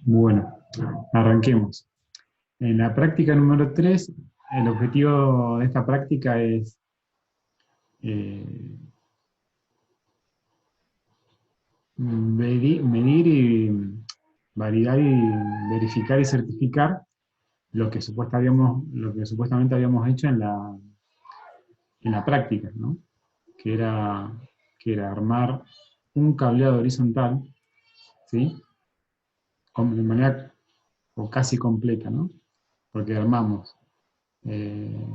Bueno, arranquemos. En la práctica número 3, el objetivo de esta práctica es eh, medir y validar y verificar y certificar lo que supuestamente habíamos hecho en la práctica, ¿no? Que era, que era armar un cableado horizontal, ¿sí? De manera o casi completa, ¿no? Porque eh,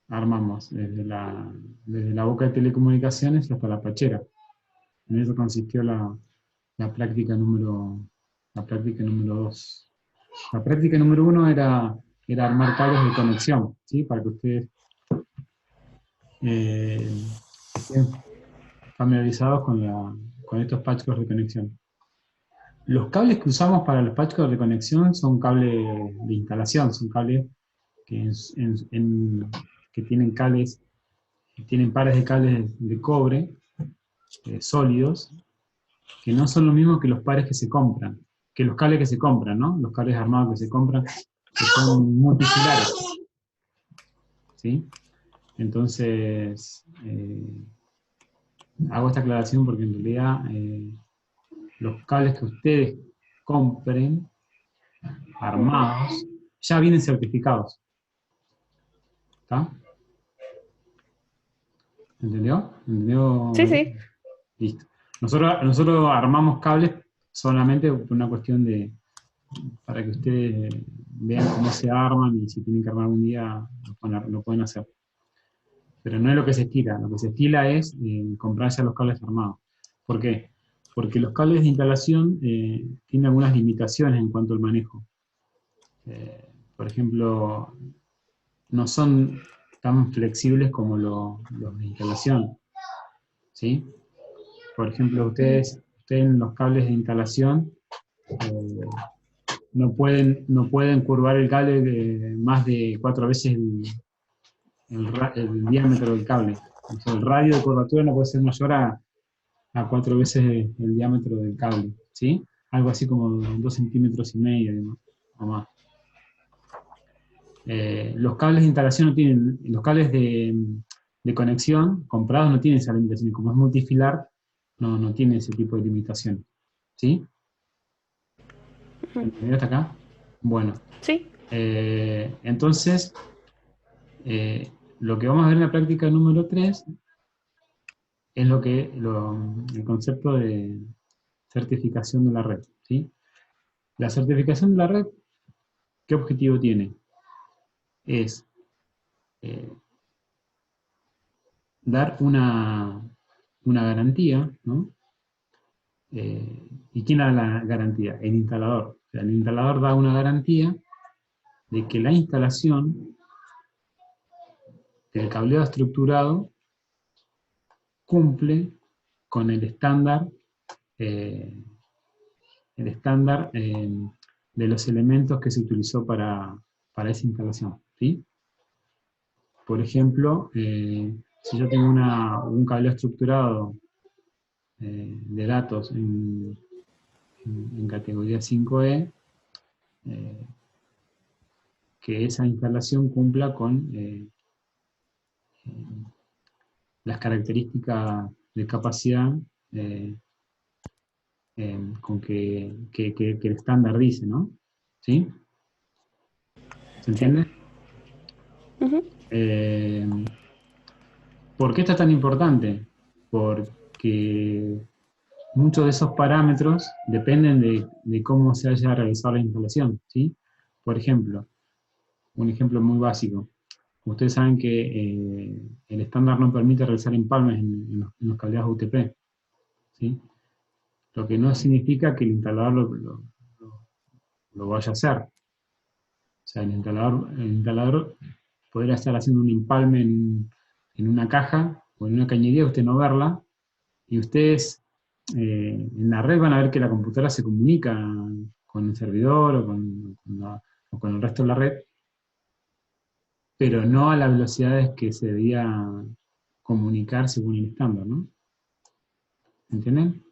armamos desde la boca de telecomunicaciones hasta la pachera. En eso consistió la práctica la práctica número 2. La práctica número 1 era armar cables de conexión, ¿sí? Para que ustedes estén familiarizados con estos patchworks de conexión. Los cables que usamos para los patchworks de conexión son cables de instalación, son cables que, que tienen tienen pares de cables de cobre sólidos, que no son lo mismo que los pares que se compran, que los cables que se compran, ¿no? Los cables armados que se compran, que son multifilares, ¿sí? Entonces, hago esta aclaración porque en realidad los cables que ustedes compren armados ya vienen certificados, ¿está? ¿Entendió? Sí, ¿Entendió? sí. Listo. Nosotros armamos cables solamente por una cuestión para que ustedes vean cómo se arman y si tienen que armar un día lo pueden hacer. Pero no es lo que se estila, lo que se estila es comprar ya los cables armados. ¿Por qué? Porque los cables de instalación tienen algunas limitaciones en cuanto al manejo. Por ejemplo, no son tan flexibles como los de instalación, ¿sí? Por ejemplo, ustedes en los cables de instalación eh, no pueden curvar el cable más de 4 veces el diámetro del cable. O sea, el radio de curvatura no puede ser mayor a 4 veces el diámetro del cable, ¿sí? Algo así como 2,5 centímetros o más. Los cables de instalación no tienen, los cables de conexión comprados no tienen esa limitación, y como es multifilar, no tiene ese tipo de limitación, ¿sí? ¿Entendido hasta acá? Bueno, Sí. entonces, lo que vamos a ver en la práctica número 3 es el concepto de certificación de la red, ¿sí? La certificación de la red, ¿qué objetivo tiene? Es eh, dar una garantía, ¿no? ¿Y quién da la garantía? El instalador. O sea, el instalador da una garantía de que la instalación del cableado estructurado cumple con eh, el estándar de los elementos que se utilizó para esa instalación, ¿sí? Por ejemplo, si yo tengo un cable estructurado de datos en categoría 5E, eh, que esa instalación cumpla con las características de capacidad eh, con que el estándar dice, ¿no? ¿Sí? ¿Se Sí. entiende? Eh, ¿Por qué esto es tan importante? Porque muchos de esos parámetros dependen de cómo se haya realizado la instalación, ¿sí? Por ejemplo, un ejemplo muy básico. Ustedes saben que el estándar no permite realizar empalmes en los cableados UTP, ¿sí? Lo que no significa que el instalador lo vaya a hacer. O sea, el instalador podría estar haciendo un empalme en una caja o en una cañería, usted no verla, y ustedes en la red van a ver que la computadora se comunica con el servidor o con el resto de la red, pero no a las velocidades que se debía comunicar según el estándar, ¿no? ¿Entienden?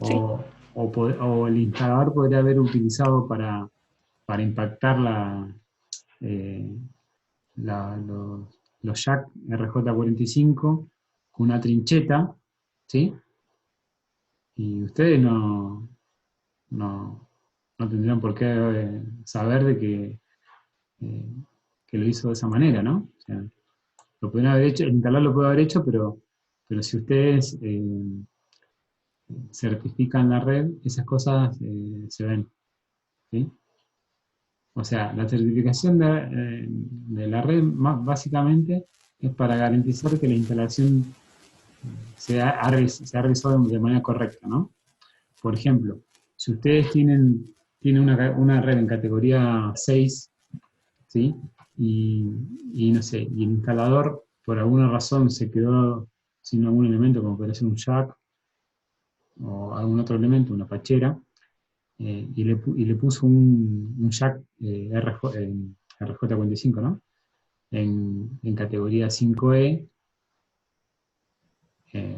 Sí. o el instalador podría haber utilizado para impactar eh, los jack RJ45 con una trincheta, ¿sí? Y ustedes no, no tendrían por qué saber de eh, que lo hizo de esa manera, ¿no? O sea, lo pudieron haber hecho, el instalador lo puede haber hecho, pero si ustedes certifican la red, esas cosas se ven, ¿sí? O sea, la certificación de la red básicamente es para garantizar que la instalación se ha realizado de manera correcta, ¿no? Por ejemplo, si ustedes tienen una red en categoría 6, ¿sí? Y no sé, y el instalador por alguna razón se quedó sin algún elemento, como puede ser un jack o algún otro elemento, una pachera, y le puso un jack RJ45, ¿no? En categoría 5E. eh,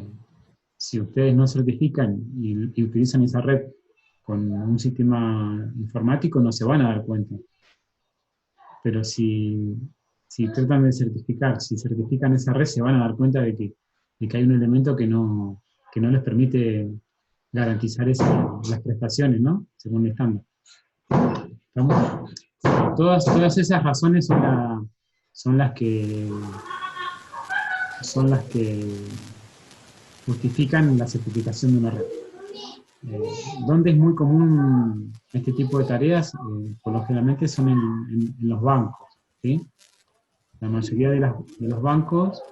si ustedes no certifican y utilizan esa red con un sistema informático, no se van a dar cuenta. Pero si tratan de certificar, si certifican esa red, se van a dar cuenta de que hay un elemento que no les permite garantizar las prestaciones, ¿no? Según el estándar. ¿Estamos? Todas esas razones son son las que justifican la certificación de una red. ¿Dónde es muy común este tipo de tareas? Por lo generalmente son en los bancos, ¿sí? La mayoría de los bancos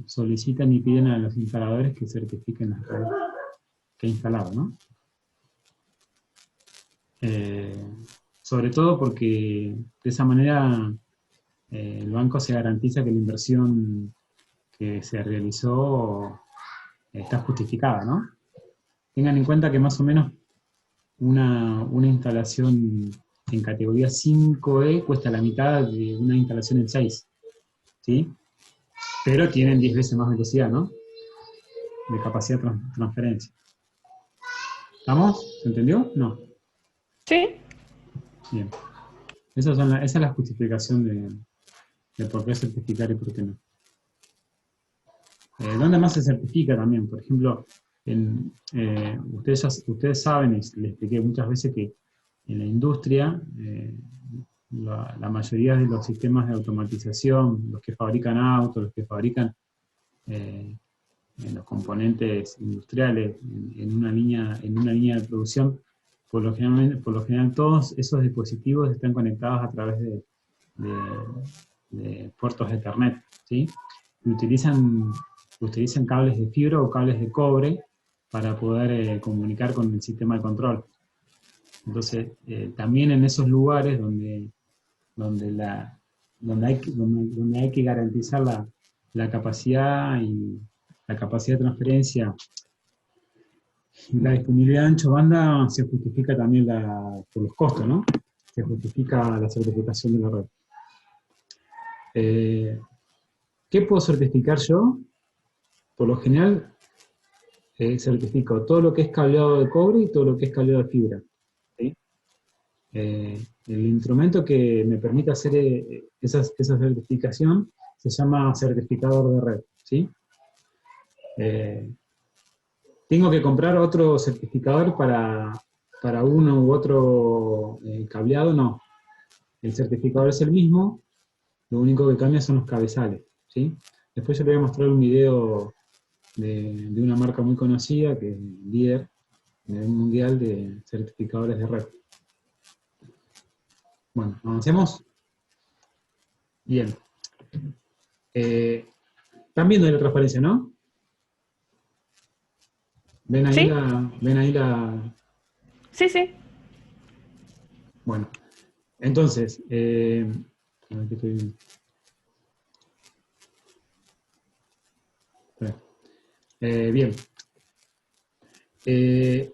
solicitan y piden a los instaladores que certifiquen las redes que he instalado, ¿no? Eh, Sobre todo porque de esa manera el banco se garantiza que la inversión que se realizó está justificada, ¿no? Tengan en cuenta que más o menos una instalación en categoría 5E cuesta la mitad de una instalación en 6, ¿sí? Pero tienen 10 veces más velocidad, ¿no? De capacidad de transferencia. ¿Estamos? ¿Se entendió? No. Sí. Bien. Esa es la justificación de por qué certificar y por qué no. ¿Dónde más se certifica también? Por ejemplo, ustedes saben, y les expliqué muchas veces que en la industria, la mayoría de los sistemas de automatización, los que fabrican autos, los que fabrican eh, los componentes industriales en una línea de producción, por lo general todos esos dispositivos están conectados a través de puertos de Ethernet, ¿sí? Y utilizan cables de fibra o cables de cobre para poder comunicar con el sistema de control. Entonces, también en esos lugares donde, la, donde hay que garantizar la capacidad y la capacidad de transferencia y la disponibilidad de ancho banda, se justifica también por los costos, ¿no? Se justifica la certificación de la red. ¿Qué puedo certificar yo? Por lo general, certifico todo lo que es cableado de cobre y todo lo que es cableado de fibra, ¿sí? El instrumento que me permite hacer esa certificación se llama certificador de red, ¿sí? Eh, ¿Tengo que comprar otro certificador para uno u otro cableado? No. El certificador es el mismo, lo único que cambia son los cabezales, ¿sí? Después yo le voy a mostrar un video de una marca muy conocida, que es líder a nivel mundial de certificadores de red. Bueno, avancemos. Bien. ¿Están viendo la transparencia, no? Sí. Ven ahí la... Sí, sí. Bueno, entonces, a ver qué estoy viendo. Bien. Eh,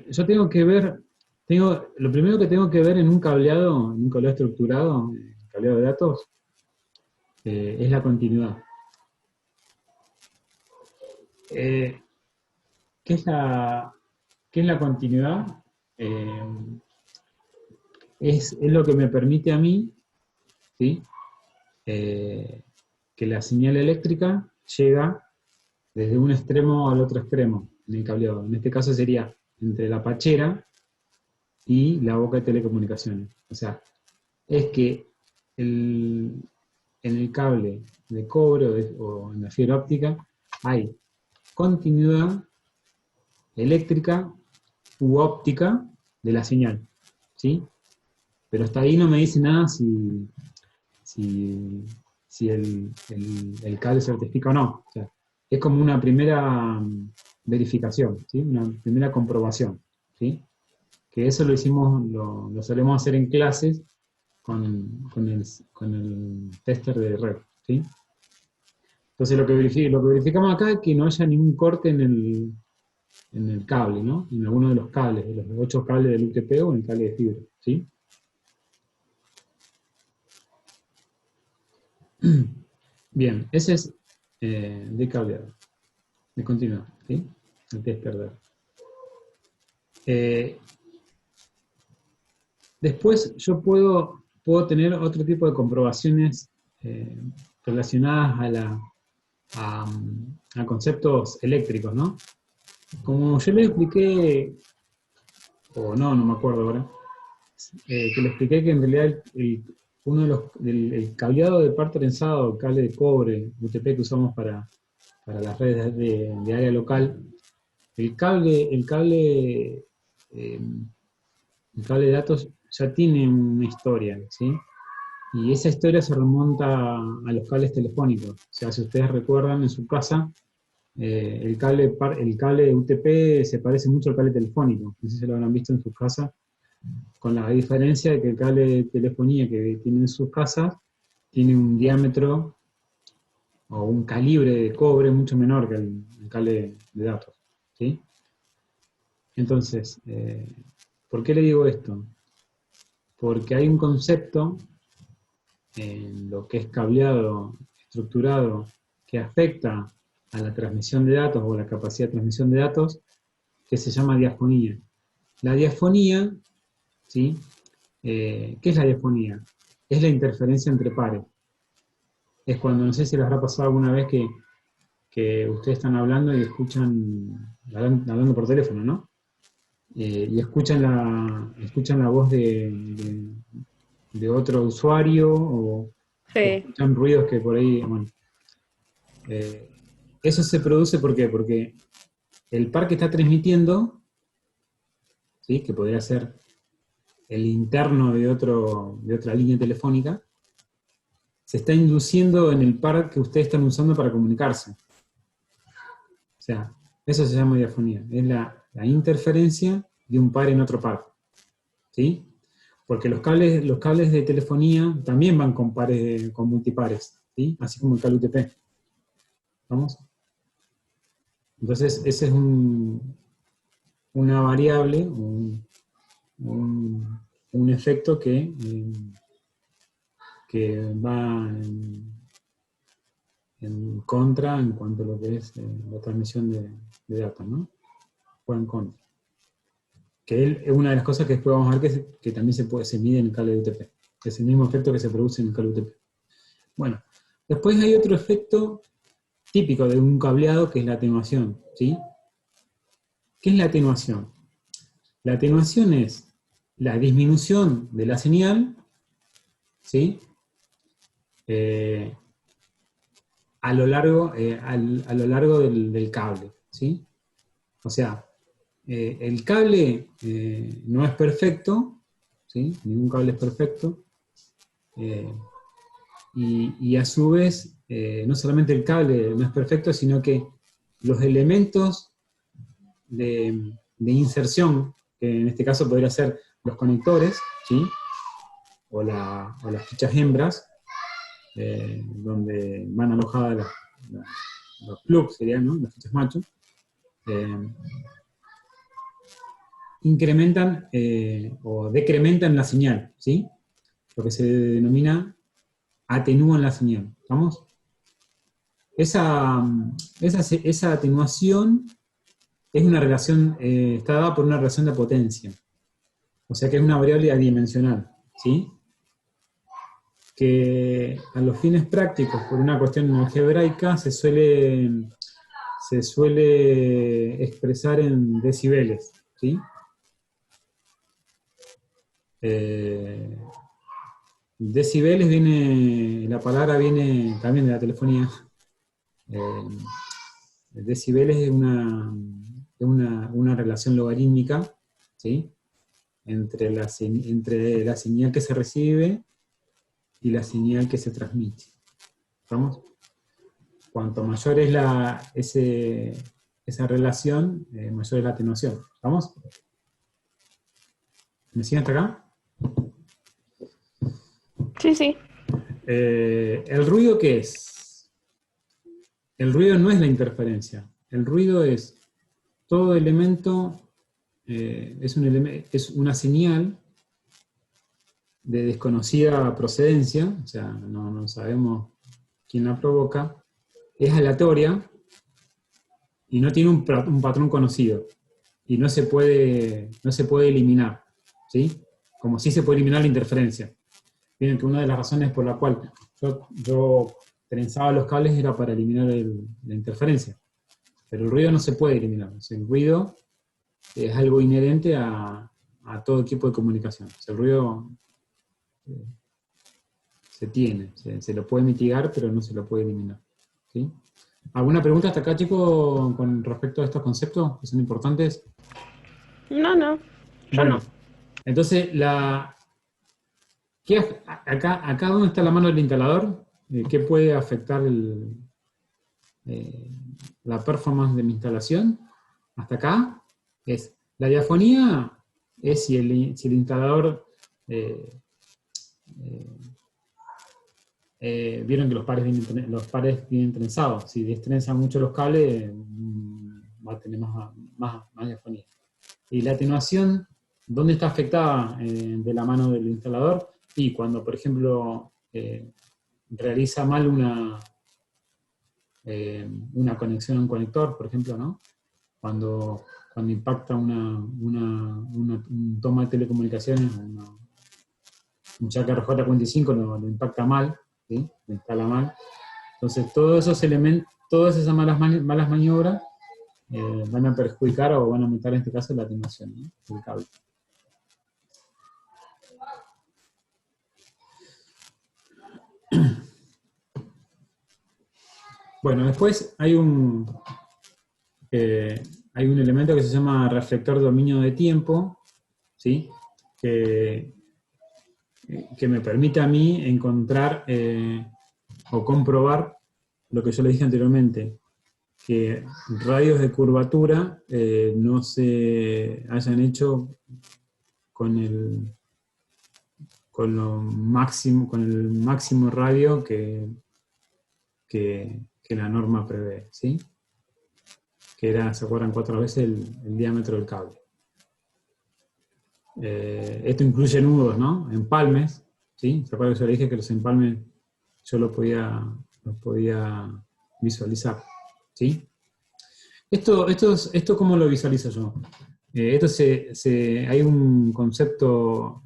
yo tengo que ver, lo primero que tengo que ver en en un cableado estructurado, cableado de datos, es la continuidad. ¿Qué es la continuidad? Es lo que me permite a mí, ¿sí? Que la señal eléctrica llega desde un extremo al otro extremo en el cableado. En este caso sería entre la pachera y la boca de telecomunicaciones. O sea, es que en el cable de cobre o en la fibra óptica hay continuidad eléctrica u óptica de la señal, ¿sí? Pero hasta ahí no me dice nada si el cable se certifica o no. O sea, es como una primera verificación, ¿sí? Una primera comprobación, ¿sí? Que eso lo hicimos, lo solemos hacer en clases con el tester de red, ¿sí? Entonces lo que verificamos acá es que no haya ningún corte en el cable, ¿no? En alguno de los cables, de los 8 cables del UTP o en el cable de fibra, ¿sí? Bien, ese es de cableado, de continuidad, ¿sí? El tester de después yo puedo tener otro tipo de comprobaciones relacionadas a conceptos eléctricos, ¿no? Como yo le expliqué, o no me acuerdo ahora, que le expliqué que en realidad uno de el cableado de par trenzado, el cable de cobre, UTP que usamos para las redes de área local, el cable, eh, el cable de datos ya tiene una historia, ¿sí? Y esa historia se remonta a los cables telefónicos. O sea, si ustedes recuerdan en su casa, el cable de UTP se parece mucho al cable telefónico. No sé si lo habrán visto en sus casas, con la diferencia de que el cable de telefonía que tienen en sus casas tiene un diámetro o un calibre de cobre mucho menor que el cable de datos, ¿sí? Entonces, ¿por qué le digo esto? Porque hay un concepto en lo que es cableado estructurado que afecta a la transmisión de datos o la capacidad de transmisión de datos que se llama diafonía. La diafonía, ¿sí? ¿Qué es la diafonía? Es la interferencia entre pares. Es cuando, no sé si les habrá pasado alguna vez que ustedes están hablando y escuchan, hablando por teléfono, ¿no? Y escuchan la voz de otro usuario o Sí. escuchan ruidos que por ahí, bueno. Eso se produce ¿por qué? Porque el par que está transmitiendo, ¿sí? Que podría ser el interno de otra línea telefónica, se está induciendo en el par que ustedes están usando para comunicarse. O sea, eso se llama diafonía. Es la interferencia de un par en otro par, ¿sí? Porque los cables de telefonía también van con multipares, ¿sí? Así como el cable UTP. ¿Vamos? Entonces, ese es una variable, un efecto que va en contra en cuanto a lo que es la transmisión de datos, ¿no? O en contra. Que es una de las cosas que después vamos a ver que también se mide en el cable de UTP. Que es el mismo efecto que se produce en el cable UTP. Bueno, después hay otro efecto típico de un cableado que es la atenuación, ¿sí? ¿Qué es la atenuación? La atenuación es la disminución de la señal, ¿sí? A lo largo del cable, ¿sí? O sea, el cable no es perfecto, ¿sí? Ningún cable es perfecto, y a su vez, no solamente el cable no es perfecto, sino que los elementos de inserción, que en este caso podría ser los conectores, ¿sí? O las fichas hembras, donde van alojadas los plugs, serían, ¿no? Las fichas macho, incrementan o decrementan la señal, ¿sí? Lo que se denomina atenúan la señal, ¿vamos? Esa atenuación es una relación, está dada por una relación de potencia. O sea que es una variable adimensional, ¿sí? Que a los fines prácticos, por una cuestión algebraica, se suele expresar en decibeles, ¿sí? Decibeles la palabra viene también de la telefonía. Decibeles es una relación logarítmica, ¿sí? Entre la señal que se recibe y la señal que se transmite. ¿Estamos? Cuanto mayor es esa relación, mayor es la atenuación. ¿Estamos? ¿Me siguen hasta acá? Sí, sí. ¿El ruido qué es? El ruido no es la interferencia. El ruido es todo elemento, es una señal de desconocida procedencia, o sea, no sabemos quién la provoca, es aleatoria y no tiene un patrón conocido y no se puede eliminar, ¿sí? Como sí se puede eliminar la interferencia. Miren que una de las razones por la cual yo trenzaba los cables era para eliminar la interferencia, pero el ruido no se puede eliminar. O sea, el ruido es algo inherente a todo equipo de comunicación. O sea, el ruido se lo puede mitigar, pero no se lo puede eliminar, ¿sí? ¿Alguna pregunta hasta acá, chicos, con respecto a estos conceptos que son importantes? No, yo Bueno, no. entonces, acá ¿dónde está la mano del instalador? ¿Qué puede afectar la performance de mi instalación? Hasta acá es la diafonía, es si el instalador vieron que los pares vienen trenzados. Si destrenzan mucho los cables, va a tener más diafonía. Y la atenuación, ¿dónde está afectada de la mano del instalador? Y cuando, por ejemplo, realiza mal una conexión a un conector, por ejemplo, ¿no? Cuando impacta un toma de telecomunicaciones, un jack RJ45 lo impacta mal, ¿sí? Lo instala mal. Entonces, todos esos elementos, todas esas malas maniobras van a perjudicar o van a aumentar en este caso la atenuación, ¿no? Del cable. Bueno, después hay un elemento que se llama reflector de dominio de tiempo, ¿sí? Que me permite a mí encontrar o comprobar lo que yo le dije anteriormente, que radios de curvatura no se hayan hecho con el máximo radio que la norma prevé, ¿sí? Que era, ¿se acuerdan? 4 veces el diámetro del cable. Esto incluye nudos, ¿no? Empalmes, ¿sí? ¿Se acuerdan que yo le dije que los empalmes yo los podía visualizar, ¿sí? Esto ¿cómo lo visualizo yo? Hay un concepto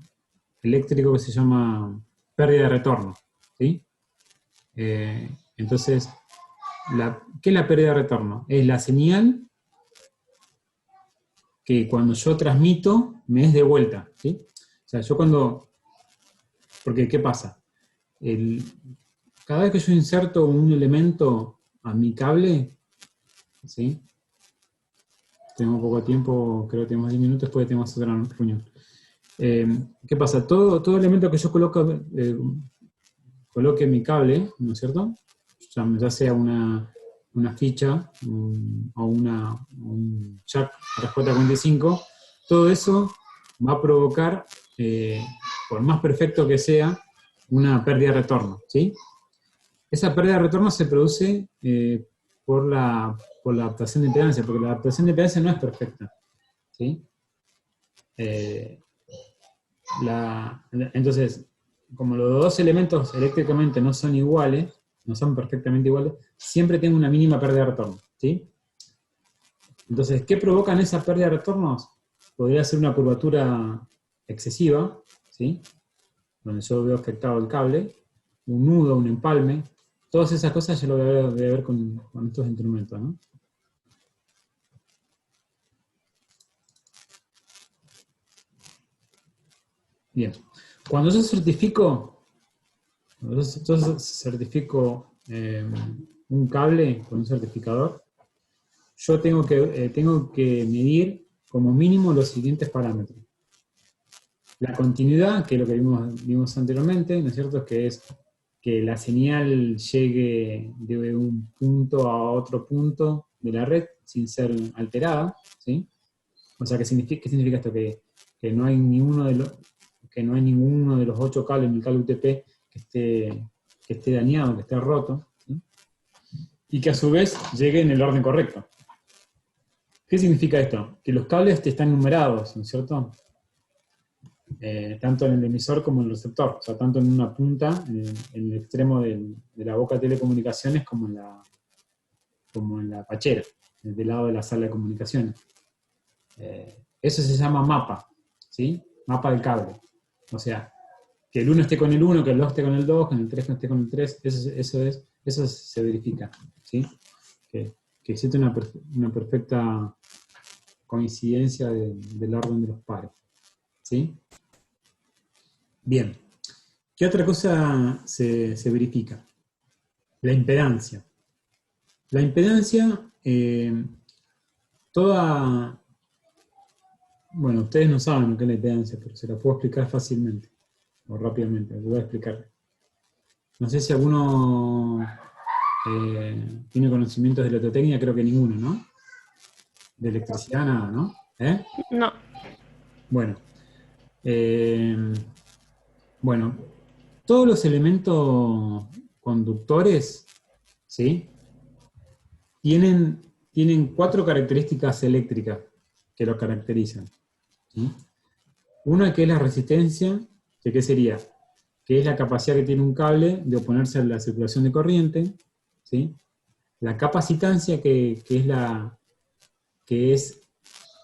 eléctrico que se llama pérdida de retorno, ¿sí? Entonces, ¿qué es la pérdida de retorno? Es la señal que cuando yo transmito me es de vuelta, ¿sí? O sea, porque ¿qué pasa? Cada vez que yo inserto un elemento a mi cable, ¿sí? Tengo poco tiempo, creo que tenemos 10 minutos, después tenemos otra reunión. ¿Qué pasa? Todo elemento que yo coloque en mi cable, ¿no es cierto? Ya sea una ficha o un jack RJ45, todo eso va a provocar, por más perfecto que sea, una pérdida de retorno, ¿sí? Esa pérdida de retorno se produce por la adaptación de impedancia, porque la adaptación de impedancia no es perfecta, ¿sí? Entonces, como los dos elementos eléctricamente no son iguales, no son perfectamente iguales, siempre tengo una mínima pérdida de retorno, ¿sí? Entonces, ¿qué provocan esa pérdida de retornos? Podría ser una curvatura excesiva, ¿sí? Donde yo veo afectado el cable, un nudo, un empalme, todas esas cosas yo lo voy a ver con estos instrumentos, ¿no? Bien, cuando yo certifico un cable con un certificador, yo tengo que medir como mínimo los siguientes parámetros. La continuidad, que es lo que vimos anteriormente, ¿no es cierto? Es que la señal llegue de un punto a otro punto de la red sin ser alterada, ¿sí? O sea, ¿qué significa esto? Que no hay ninguno de los 8 cables en el cable UTP que esté dañado, que esté roto, ¿sí? Y que a su vez llegue en el orden correcto. ¿Qué significa esto? Que los cables están numerados, ¿no es cierto? Tanto en el emisor como en el receptor, o sea, tanto en una punta, en el extremo de la boca de telecomunicaciones, como en la pachera, del lado de la sala de comunicaciones. Eso se llama mapa, ¿sí? Mapa del cable. O sea, que el 1 esté con el 1, que el 2 esté con el 2, que el 3 esté con el 3, eso se verifica, ¿sí? Que existe una perfecta coincidencia del orden de los pares, ¿sí? Bien. ¿Qué otra cosa se verifica? La impedancia. La impedancia, bueno, ustedes no saben lo que es la impedancia, pero se la puedo explicar fácilmente, o rápidamente, lo voy a explicar. No sé si alguno tiene conocimientos de electrotecnia, creo que ninguno, ¿no? De electricidad, nada, ¿no? No. Bueno, bueno, todos los elementos conductores, ¿sí? Tienen 4 características eléctricas que los caracterizan, ¿sí? Una que es la resistencia, que ¿qué sería? Que es la capacidad que tiene un cable de oponerse a la circulación de corriente, ¿sí? La capacitancia, que es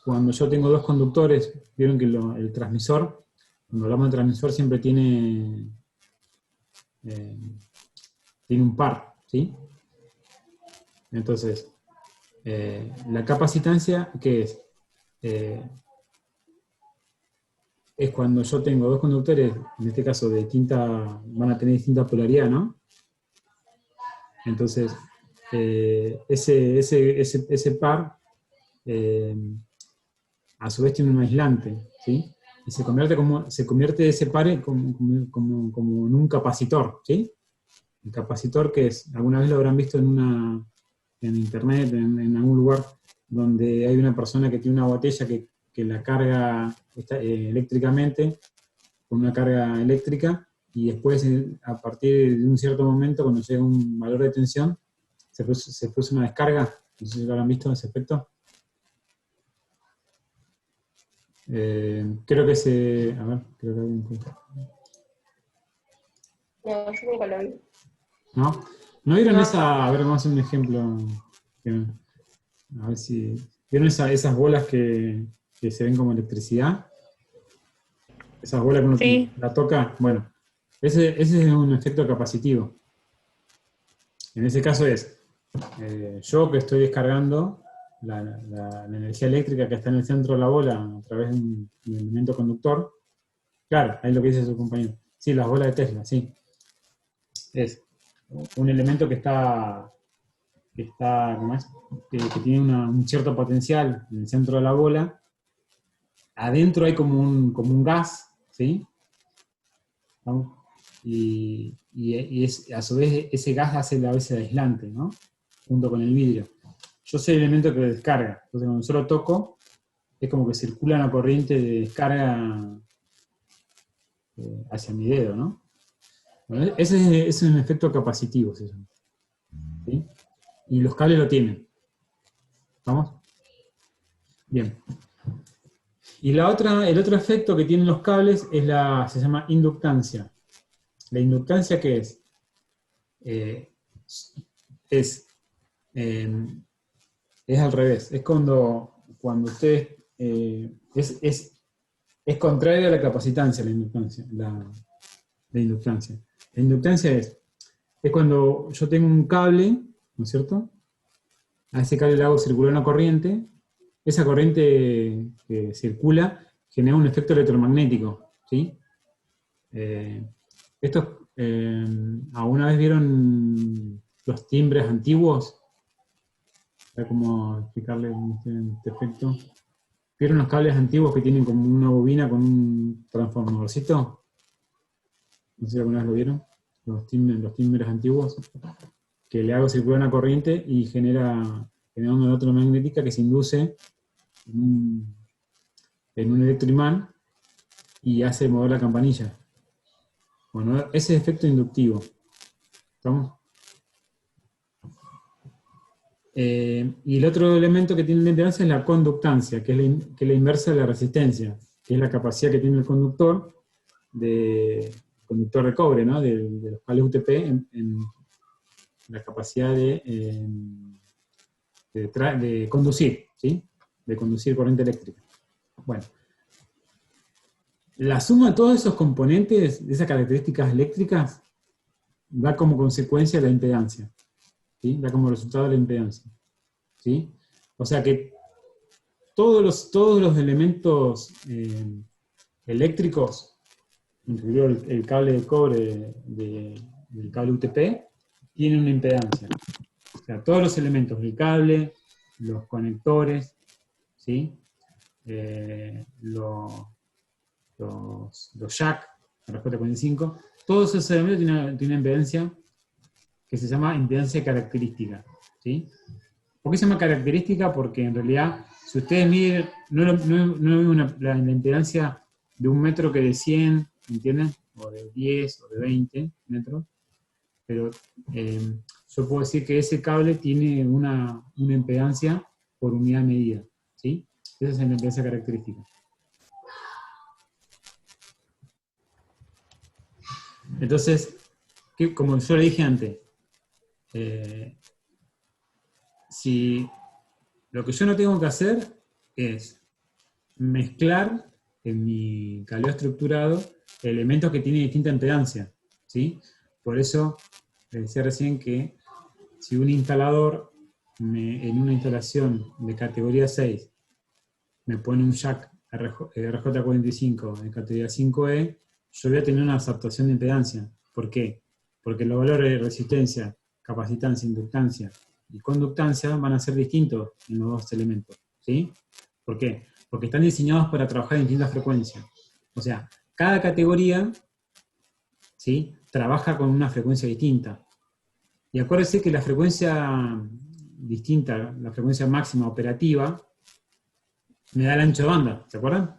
cuando yo tengo 2 conductores, vieron que el transmisor, cuando hablamos de transmisor siempre tiene un par, ¿sí? Entonces, la capacitancia, ¿qué es? Es cuando yo tengo 2 conductores, en este caso van a tener distinta polaridad, ¿no? Entonces, ese par, a su vez tiene un aislante, ¿sí? Y se convierte ese par como en un capacitor, ¿sí? El capacitor, que es, alguna vez lo habrán visto en internet, en algún lugar, donde hay una persona que tiene una botella que la carga eléctricamente, con una carga eléctrica, y después, a partir de un cierto momento, cuando llega un valor de tensión, se produce una descarga. No sé si lo habrán visto ese efecto. Creo que a ver, creo que hay un punto. No, yo nunca lo vi. ¿No? ¿No vieron No. esa? A ver, vamos a hacer un ejemplo. A ver si. ¿Vieron esas bolas que se ven como electricidad? Esas bolas que uno Sí. la toca. Bueno, ese es un efecto capacitivo. En ese caso es yo que estoy descargando la energía eléctrica que está en el centro de la bola a través de un elemento conductor. Claro, ahí es lo que dice su compañero. Sí, las bolas de Tesla, sí. Es un elemento que ¿cómo es? Que tiene un cierto potencial en el centro de la bola. Adentro hay como un gas, ¿sí? ¿No? Y a su vez ese gas hace a veces de aislante, ¿no? Junto con el vidrio. Yo soy el elemento que lo descarga. Entonces cuando yo lo toco, es como que circula una corriente de descarga hacia mi dedo, ¿no? Bueno, ese es un efecto capacitivo, ¿sí? Y los cables lo tienen. ¿Vamos? Bien. Y el otro efecto que tienen los cables se llama inductancia. ¿La inductancia qué es? Es Es al revés. Es cuando ustedes... es contraria a la capacitancia, la inductancia. La inductancia. La inductancia es cuando yo tengo un cable, ¿no es cierto? A ese cable le hago circular una corriente. Esa corriente que circula genera un efecto electromagnético, ¿sí? ¿Alguna vez vieron los timbres antiguos? ¿Cómo explicarle este efecto? ¿Vieron los cables antiguos que tienen como una bobina con un transformadorcito? No sé si alguna vez lo vieron. Los timbres antiguos, que le hago circular una corriente y genera una onda electromagnética que se induce en un electroimán y hace mover la campanilla. Bueno, ese es efecto inductivo. ¿Estamos? Y el otro elemento que tiene la impedancia es la conductancia, que es la inversa de la resistencia, que es la capacidad que tiene el conductor de cobre, ¿no? de los cables UTP en la capacidad de conducir, ¿sí? De conducir corriente eléctrica. Bueno, la suma de todos esos componentes, de esas características eléctricas, da como consecuencia la impedancia, ¿sí? Da como resultado la impedancia, ¿sí? O sea que todos los elementos eléctricos, incluido el cable de cobre del cable UTP, tienen una impedancia. O sea, todos los elementos del cable, los conectores, ¿sí? Los jack, RJ45, todos esos elementos tienen una impedancia que se llama impedancia característica, ¿sí? ¿Por qué se llama característica? Porque en realidad, si ustedes miden, no es la impedancia de 1 metro que de 100, ¿entienden? O de 10 o de 20 metros, pero yo puedo decir que ese cable tiene una impedancia por unidad de medida, ¿sí? Esa es la impedancia característica. Entonces, como yo le dije antes, si lo que yo no tengo que hacer es mezclar en mi cableado estructurado elementos que tienen distinta impedancia, ¿sí? Por eso les decía recién que si un instalador en una instalación de categoría 6 me pone un jack RJ45 de categoría 5E, yo voy a tener una adaptación de impedancia. ¿Por qué? Porque los valores de resistencia, capacitancia, inductancia y conductancia van a ser distintos en los dos elementos, ¿sí? ¿Por qué? Porque están diseñados para trabajar en distintas frecuencias. O sea, cada categoría, ¿sí?, trabaja con una frecuencia distinta. Y acuérdense que la frecuencia distinta, la frecuencia máxima operativa, me da el ancho de banda, ¿se acuerdan?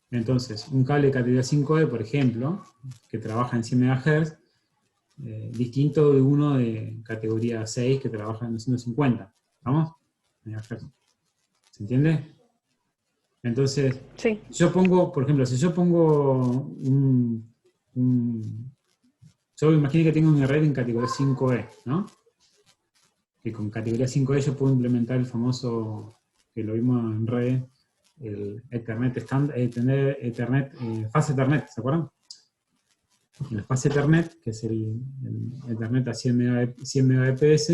Entonces, un cable de categoría 5E, por ejemplo, que trabaja en 100 MHz, distinto de uno de categoría 6 que trabaja en 250. ¿Vamos? MHz. ¿Se entiende? Entonces, Sí. yo pongo, por ejemplo, si yo pongo yo imagino que tengo una red en categoría 5E, ¿no? Que con categoría 5E yo puedo implementar el famoso, que lo vimos en red, el Ethernet fase Ethernet, ¿se acuerdan? El fase Ethernet, que es el Ethernet a 100 Mbps,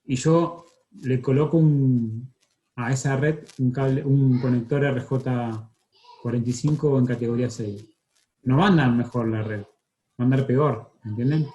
y yo le coloco a esa red un conector RJ45 en categoría 6. No va a andar mejor la red, va a andar peor, ¿entienden?